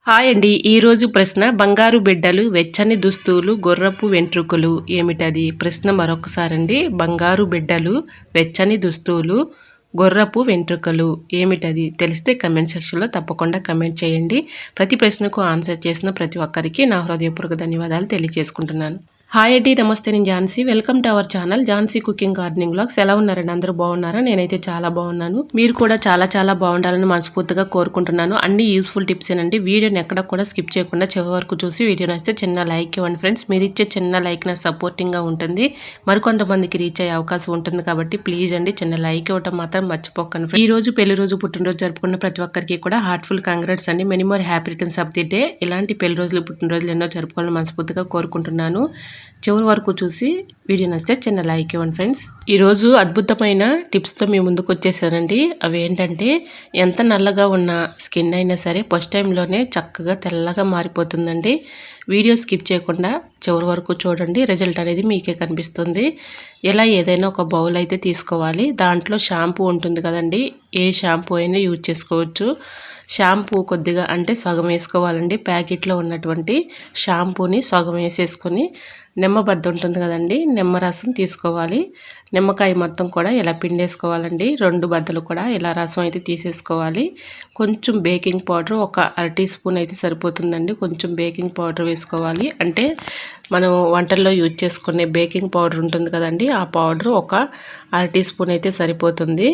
Hi అండి. ఈరోజు ప్రశ్న బంగారు బిడ్డలు, వెచ్చని దుస్తులు, గుర్రపు వెంట్రుకలు ఏమిటది? ప్రశ్న మరొకసారండి. బంగారు బిడ్డలు, వెచ్చని దుస్తులు, గుర్రపు వెంట్రుకలు ఏమిటది? తెలిస్తే కమెంట్ సెక్షన్లో తప్పకుండా కమెంట్ చేయండి. ప్రతి ప్రశ్నకు ఆన్సర్ చేసిన ప్రతి ఒక్కరికి నా హృదయపూర్వక ధన్యవాదాలు తెలియజేసుకుంటున్నాను. హాయ్ అండి, నమస్తే. నేను Jhansi. Welcome to our channel Jhansi cooking gardening vlogs. ఎలా ఉన్నారండి? అందరూ బాగున్నారా? నేనైతే చాలా బాగున్నాను. మీరు కూడా చాలా బాగుండాలని మనస్ఫూర్తిగా కోరుకుంటున్నాను. అన్ని యూస్ఫుల్ టిప్స్ ఏనండి. వీడియోని ఎక్కడ కూడా స్కిప్ చేయకుండా చివరి వరకు చూసి వీడియో నచ్చితే చిన్న లైక్ ఇవ్వండి ఫ్రెండ్స్. మీరు ఇచ్చే చిన్న లైక్ నాకు సపోర్టింగ్గా ఉంటుంది. మరికొంతమందికి రీచ్ అయ్యే అవకాశం ఉంటుంది కాబట్టి ప్లీజ్ అండి చిన్న లైక్ ఇవ్వటం మాత్రం మర్చిపోకండి. ఈ రోజు పెళ్లి రోజు, పుట్టినరోజు జరుపుకున్న ప్రతి ఒక్కరికి కూడా హార్ట్ఫుల్ కంగ్రాట్స్ అండి. Many more happy returns of the day. ఇలాంటి పెళ్లి రోజులు, పుట్టినరోజులు ఎన్నో జరుపుకోవాలని మనస్ఫూర్తిగా కోరుకుంటున్నాను. చివరి వరకు చూసి వీడియో నచ్చితే చిన్న లైక్ ఇవ్వండి ఫ్రెండ్స్. ఈరోజు అద్భుతమైన టిప్స్తో మీ ముందుకు వచ్చేసానండి. అవి ఏంటంటే, ఎంత నల్లగా ఉన్న స్కిన్ అయినా సరే ఫస్ట్ టైంలోనే చక్కగా తెల్లగా మారిపోతుందండి. వీడియో స్కిప్ చేయకుండా చివరి వరకు చూడండి. రిజల్ట్ అనేది మీకే కనిపిస్తుంది. ఇలా ఏదైనా ఒక బౌల్ అయితే తీసుకోవాలి. దాంట్లో షాంపూ ఉంటుంది కదండి, ఏ షాంపూ అయినా యూజ్ చేసుకోవచ్చు. షాంపూ కొద్దిగా అంటే సగం వేసుకోవాలండి. ప్యాకెట్లో ఉన్నటువంటి షాంపూని సగం వేసేసుకొని నిమ్మబద్ద ఉంటుంది కదండి, నిమ్మరసం తీసుకోవాలి. నిమ్మకాయ మొత్తం కూడా ఇలా పిండేసుకోవాలండి. 2 బద్దలు కూడా ఇలా రసం అయితే తీసేసుకోవాలి. కొంచెం బేకింగ్ పౌడర్ ఒక అర టీ స్పూన్ అయితే సరిపోతుందండి. కొంచెం బేకింగ్ పౌడర్ వేసుకోవాలి. అంటే మనం వంటల్లో యూజ్ చేసుకునే బేకింగ్ పౌడర్ ఉంటుంది కదండి, ఆ పౌడర్ ఒక అర టీ స్పూన్ అయితే సరిపోతుంది.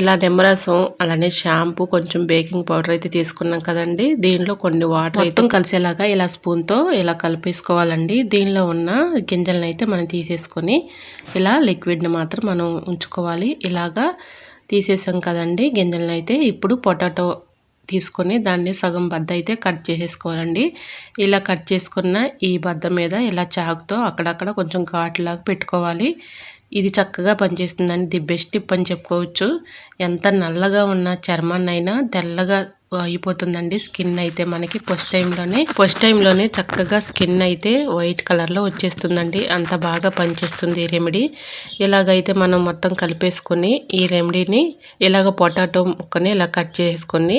ఇలా నిమ్మరసం అలానే షాంపూ కొంచెం బేకింగ్ పౌడర్ అయితే తీసుకున్నాం కదండి, దీనిలో కొన్ని వాటర్ అయితే కలిసేలాగా ఇలా స్పూన్తో ఇలా కలిపేసుకోవాలండి. దీనిలో ఉన్న గింజలను అయితే మనం తీసేసుకొని ఇలా లిక్విడ్ని మాత్రం మనం ఉంచుకోవాలి. ఇలాగా తీసేసాం కదండి గింజలను అయితే. ఇప్పుడు పొటాటో తీసుకొని దాన్ని సగం బద్ద అయితే కట్ చేసేసుకోవాలండి. ఇలా కట్ చేసుకున్న ఈ బద్ద మీద ఇలా చాకుతో అక్కడక్కడ కొంచెం ఘాటులాగా పెట్టుకోవాలి. ఇది చక్కగా పనిచేస్తుందండి. ది బెస్ట్ టిప్ అని చెప్పుకోవచ్చు. ఎంత నల్లగా ఉన్న చర్మాన్నైనా తెల్లగా అయిపోతుందండి స్కిన్ అయితే మనకి ఫస్ట్ టైంలోనే చక్కగా స్కిన్ అయితే వైట్ కలర్లో వచ్చేస్తుందండి. అంత బాగా పనిచేస్తుంది ఈ రెమెడీ. ఇలాగైతే మనం మొత్తం కలిపేసుకొని ఈ రెమెడీని ఇలాగ పొటాటో ముక్కని ఇలా కట్ చేసుకొని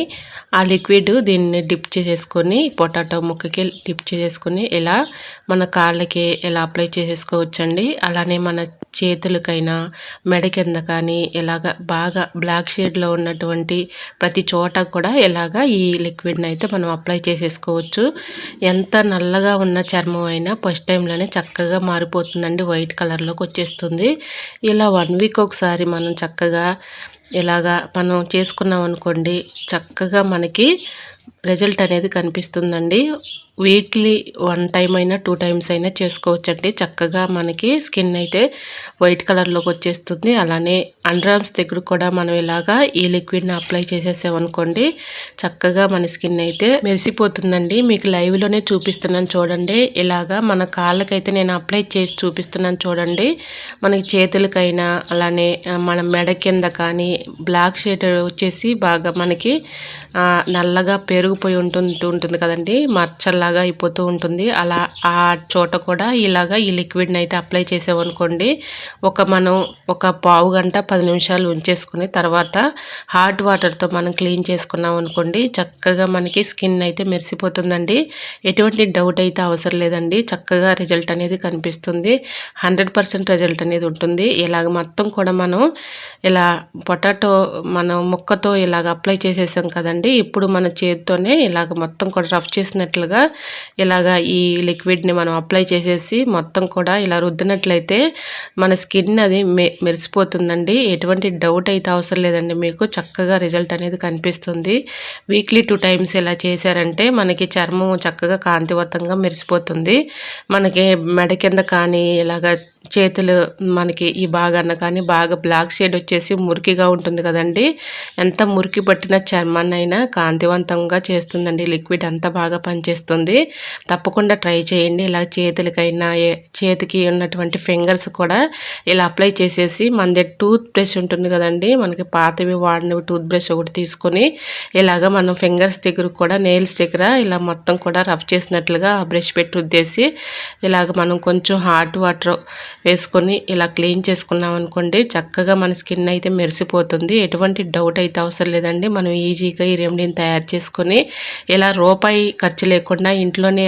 ఆ లిక్విడ్ దీన్ని డిప్ చేసేసుకొని పొటాటో ముక్కకి డిప్ చేసేసుకొని ఇలా మన కాళ్ళకి ఇలా అప్లై చేసేసుకోవచ్చండి. అలానే మన చేతులకైనా మెడ కింద కానీ ఇలాగ బాగా బ్లాక్ షేడ్లో ఉన్నటువంటి ప్రతి చోట కూడా ఇలాగా ఈ లిక్విడ్ని అయితే మనం అప్లై చేసేసుకోవచ్చు. ఎంత నల్లగా ఉన్న చర్మం అయినా ఫస్ట్ టైంలోనే చక్కగా మారిపోతుందండి, వైట్ కలర్లోకి వచ్చేస్తుంది. ఇలా 1 వీక్ ఒకసారి మనం చక్కగా ఇలాగా మనం చేసుకున్నాం అనుకోండి, చక్కగా మనకి రిజల్ట్ అనేది కనిపిస్తుందండి. వీక్లీ 1 టైం అయినా 2 టైమ్స్ అయినా చేసుకోవచ్చండి. చక్కగా మనకి స్కిన్ అయితే వైట్ కలర్లోకి వచ్చేస్తుంది. అలానే అండర్ ఆర్మ్స్ దగ్గర కూడా మనం ఇలాగా ఈ లిక్విడ్ని అప్లై చేసేసామనుకోండి, చక్కగా మన స్కిన్ అయితే మెరిసిపోతుందండి. మీకు లైవ్లోనే చూపిస్తున్నాను చూడండి. ఇలాగా మన కాళ్ళకైతే నేను అప్లై చేసి చూపిస్తున్నాను చూడండి. మనకి చేతులకైనా అలానే మన మెడ కింద కానీ బ్లాక్ షేడ్ వచ్చేసి బాగా మనకి నల్లగా పెరిగిపోయి ఉంటుంది కదండి, మచ్చల్లాగా అయిపోతూ ఉంటుంది. అలా ఆ చోట కూడా ఇలాగా ఈ లిక్విడ్ని అయితే అప్లై చేసామనుకోండి, మనం ఒక పావు గంట 10 నిమిషాలు ఉంచేసుకుని తర్వాత హాట్ వాటర్తో మనం క్లీన్ చేసుకున్నాం అనుకోండి, చక్కగా మనకి స్కిన్ అయితే మెరిసిపోతుందండి. ఎటువంటి డౌట్ అయితే అవసరం లేదండి. చక్కగా రిజల్ట్ అనేది కనిపిస్తుంది. 100% రిజల్ట్ అనేది ఉంటుంది. ఇలాగ మొత్తం కూడా మనం ఇలా పొటాటో మనం ముక్కతో ఇలాగ అప్లై చేసేసాం కదండి, ఇప్పుడు మన చేతితోనే ఇలాగ మొత్తం కూడా రఫ్ చేసినట్లుగా ఇలాగా ఈ లిక్విడ్ని మనం అప్లై చేసేసి మొత్తం కూడా ఇలా రుద్దినట్లయితే మన స్కిన్ అది మెరిసిపోతుందండి. ఎటువంటి డౌట్ అయితే అవసరం లేదండి. మీకు చక్కగా రిజల్ట్ అనేది కనిపిస్తుంది. వీక్లీ 2 టైమ్స్ ఇలా చేశారంటే మనకి చర్మం చక్కగా కాంతివంతంగా మెరిసిపోతుంది. మనకి మెడ కింద కానీ ఇలాగ చేతులు మనకి ఈ భాగాన కానీ బాగా బ్లాక్ షేడ్ వచ్చేసి మురికిగా ఉంటుంది కదండి, ఎంత మురికి పట్టిన చర్మాన్నైనా కాంతివంతంగా చేస్తుందండి. లిక్విడ్ అంతా బాగా పనిచేస్తుంది. తప్పకుండా ట్రై చేయండి. ఇలా చేతులకైనా చేతికి ఉన్నటువంటి ఫింగర్స్ కూడా ఇలా అప్లై చేసేసి మన టూత్ బ్రష్ ఉంటుంది కదండి, మనకి పాతవి వాడినవి టూత్ బ్రష్ ఒకటి తీసుకొని ఇలాగ మనం ఫింగర్స్ దగ్గర కూడా నెయిల్స్ దగ్గర ఇలా మొత్తం కూడా రఫ్ చేసినట్లుగా ఆ బ్రష్ పెట్టి రుద్దేసి ఇలాగ మనం కొంచెం హాట్ వాటర్ వేసుకొని ఇలా క్లీన్ చేసుకున్నాం అనుకోండి, చక్కగా మన స్కిన్ అయితే మెరిసిపోతుంది. ఎటువంటి డౌట్ అయితే అవసరం లేదండి. మనం ఈజీగా ఈ రెమెడీని తయారు చేసుకొని ఇలా రూపాయి ఖర్చు లేకుండా ఇంట్లోనే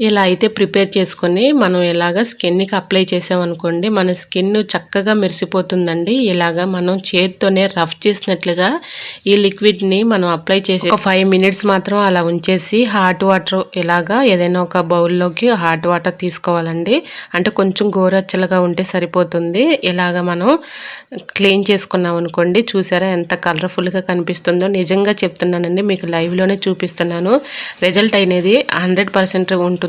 ఇలా అయితే ప్రిపేర్ చేసుకొని మనం ఇలాగ స్కిన్కి అప్లై చేసామనుకోండి, మన స్కిన్ చక్కగా మెరిసిపోతుందండి. ఇలాగా మనం చేతితోనే రఫ్ చేసినట్లుగా ఈ లిక్విడ్ని మనం అప్లై చేసి ఒక 5 మినిట్స్ మాత్రం అలా ఉంచేసి హాట్ వాటర్ ఇలాగా ఏదైనా ఒక బౌల్లోకి హాట్ వాటర్ తీసుకోవాలండి. అంటే కొంచెం గోరచ్చలుగా ఉంటే సరిపోతుంది. ఇలాగ మనం క్లీన్ చేసుకున్నాం అనుకోండి, చూసారా ఎంత కలర్ఫుల్గా కనిపిస్తుందో. నిజంగా చెప్తున్నానండి, మీకు లైవ్లోనే చూపిస్తున్నాను. రిజల్ట్ అనేది 100% ఉంటుందండి.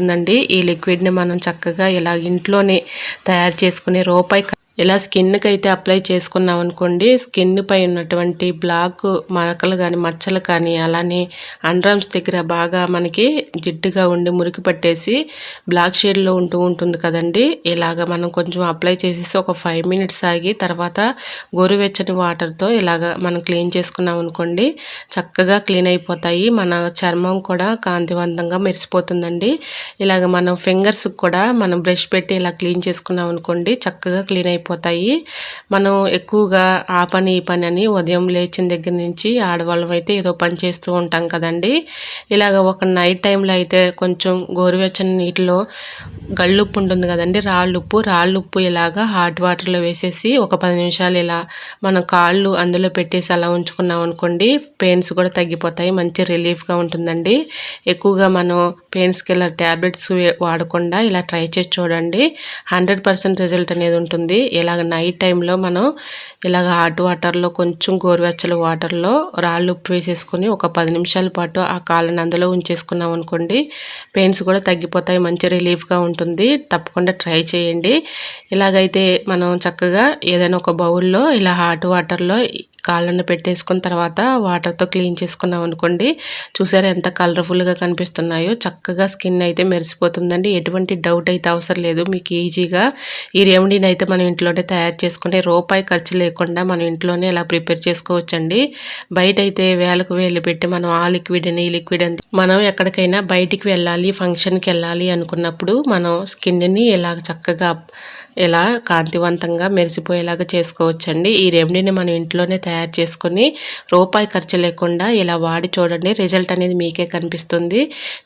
ఈ లిక్విడ్ని మనం చక్కగా ఇలా ఇంట్లోనే తయారు చేసుకుని ఇలా స్కిన్కి అయితే అప్లై చేసుకున్నాం అనుకోండి, స్కిన్ పై ఉన్నటువంటి బ్లాక్ మరకలు కానీ మచ్చలు కానీ అలానే అండర్ఆర్మ్స్ దగ్గర బాగా మనకి జిడ్డుగా ఉండి మురికి పట్టేసి బ్లాక్ షేడ్లో ఉంటుంది కదండి. ఇలాగ మనం కొంచెం అప్లై చేసేసి ఒక 5 మినిట్స్ ఆగి తర్వాత గోరువెచ్చని వాటర్తో ఇలాగ మనం క్లీన్ చేసుకున్నాం అనుకోండి, చక్కగా క్లీన్ అయిపోతాయి. మన చర్మం కూడా కాంతివంతంగా మెరిసిపోతుందండి. ఇలాగ మనం ఫింగర్స్ కూడా మనం బ్రష్ పెట్టి ఇలా క్లీన్ చేసుకున్నాం అనుకోండి, చక్కగా క్లీన్ అయిపోతాయి. మనం ఎక్కువగా ఆ పని ఈ పని అని ఉదయం లేచిన దగ్గర నుంచి ఆడవాళ్ళం అయితే ఏదో పని చేస్తూ ఉంటాం కదండి. ఇలాగ ఒక నైట్ టైంలో అయితే కొంచెం గోరువెచ్చని నీటిలో గళ్ళుప్పు ఉంటుంది కదండి, రాళ్ళుప్పు ఇలాగా హాట్ వాటర్లో వేసేసి ఒక 10 నిమిషాలు ఇలా మనం కాళ్ళు అందులో పెట్టేసి అలా ఉంచుకున్నాం అనుకోండి, పెయిన్స్ కూడా తగ్గిపోతాయి. మంచి రిలీఫ్గా ఉంటుందండి. ఎక్కువగా మనం పెయిన్స్ కిల్లర్ ట్యాబ్లెట్స్ వాడకుండా ఇలా ట్రై చేసి చూడండి. 100% రిజల్ట్ అనేది ఉంటుంది. ఇలాగ నైట్ టైంలో మనం ఇలాగ హాట్ వాటర్లో కొంచెం గోరువెచ్చల వాటర్లో రాళ్ళు ఉప్పు వేసేసుకొని ఒక 10 నిమిషాల పాటు ఆ కాళ్ళని అందులో ఉంచేసుకున్నాం అనుకోండి, పెయిన్స్ కూడా తగ్గిపోతాయి. మంచి రిలీఫ్గా ఉంటుంది. తప్పకుండా ట్రై చేయండి. ఇలాగైతే మనం చక్కగా ఏదైనా ఒక బౌల్లో ఇలా హాట్ వాటర్లో కాళ్ళను పెట్టేసుకున్న తర్వాత వాటర్తో క్లీన్ చేసుకున్నాం అనుకోండి, చూసారా ఎంత కలర్ఫుల్గా కనిపిస్తున్నాయో. చక్కగా స్కిన్ అయితే మెరిసిపోతుందండి. ఎటువంటి డౌట్ అయితే అవసరం లేదు. మీకు ఈజీగా ఈ రెమెడీని అయితే మనం ఇంట్లోనే తయారు చేసుకుంటే రూపాయి ఖర్చు లేకుండా మనం ఇంట్లోనే ఇలా ప్రిపేర్ చేసుకోవచ్చండి. బయట అయితే వేలకు వేలు పెట్టి మనం ఆ లిక్విడ్ అని ఈ లిక్విడ్ అని మనం ఎక్కడికైనా బయటికి వెళ్ళాలి, ఫంక్షన్కి వెళ్ళాలి అనుకున్నప్పుడు మనం స్కిన్ని ఇలా చక్కగా ఇలా కాంతివంతంగా మెరిసిపోయేలాగా చేసుకోవచ్చండి. ఈ రెమెడీని మనం ఇంట్లోనే తయారు చేసుకొని రూపాయి ఖర్చు లేకుండా ఇలా వాడి చూడండి, రిజల్ట్ అనేది మీకే కనిపిస్తుంది.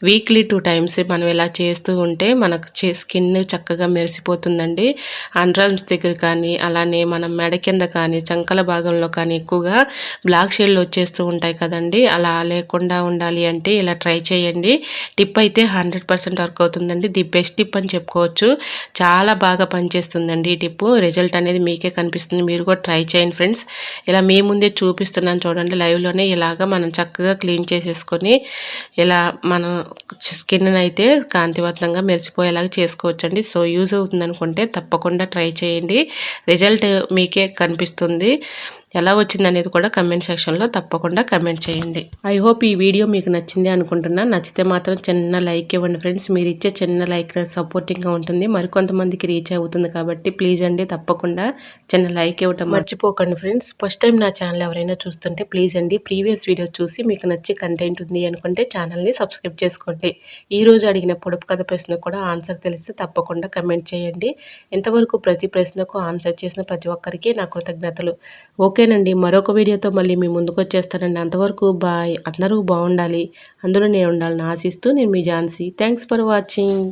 వీక్లీ 2 టైమ్స్ మనం ఇలా చేస్తూ ఉంటే మనకు స్కిన్ చక్కగా మెరిసిపోతుందండి. అండర్ఆర్మ్స్ దగ్గర కానీ అలానే మనం మెడ కింద కానీ చంకల భాగంలో కానీ ఎక్కువగా బ్లాక్ షేడ్లు వచ్చేస్తూ ఉంటాయి కదండి. అలా లేకుండా ఉండాలి అంటే ఇలా ట్రై చేయండి. టిప్ అయితే 100% వర్క్ అవుతుందండి. ది బెస్ట్ టిప్ అని చెప్పుకోవచ్చు. చాలా బాగా పనిచేస్తుందండి ఈ టిప్. రిజల్ట్ అనేది మీకే కనిపిస్తుంది. మీరు కూడా ట్రై చేయండి ఫ్రెండ్స్. ఇలా మీ ముందే చూపిస్తున్నాను చూడండి, లైవ్లోనే ఇలాగా మనం చక్కగా క్లీన్ చేసేసుకొని ఇలా మనం స్కిన్ అయితే కాంతివంతంగా మెరిసిపోయేలాగా చేసుకోవచ్చండి. సో యూజ్ అవుతుంది అనుకుంటే తప్పకుండా ట్రై చేయండి. రిజల్ట్ మీకే కనిపిస్తుంది. ఎలా వచ్చింది అనేది కూడా కమెంట్ సెక్షన్లో తప్పకుండా కమెంట్ చేయండి. ఐ హోప్ ఈ వీడియో మీకు నచ్చింది అనుకుంటున్నా. నచ్చితే మాత్రం చిన్న లైక్ ఇవ్వండి ఫ్రెండ్స్. మీరు ఇచ్చే చిన్న లైక్ సపోర్టింగ్గా ఉంటుంది, మరికొంతమందికి రీచ్ అవుతుంది కాబట్టి ప్లీజ్ అండి తప్పకుండా చిన్న లైక్ ఇవ్వటం మర్చిపోకండి ఫ్రెండ్స్. ఫస్ట్ టైం నా ఛానల్ ఎవరైనా చూస్తుంటే ప్లీజ్ అండి ప్రీవియస్ వీడియో చూసి మీకు నచ్చి కంటెంట్ ఉంది అనుకుంటే ఛానల్ని సబ్స్క్రైబ్ చేసుకోండి. ఈరోజు అడిగిన పొడుపు కథ ప్రశ్న కూడా ఆన్సర్ తెలిస్తే తప్పకుండా కమెంట్ చేయండి. ఇంతవరకు ప్రతి ప్రశ్నకు ఆన్సర్ చేసిన ప్రతి ఒక్కరికి నా కృతజ్ఞతలు. ఓకేనండి, మరొక వీడియోతో మళ్ళీ మీ ముందుకు వచ్చేస్తానండి. అంతవరకు బాయ్. అందరూ బాగుండాలి, అందులో నేను ఉండాలని ఆశిస్తూ నేను మీ ఝాన్సీ. Thanks for watching.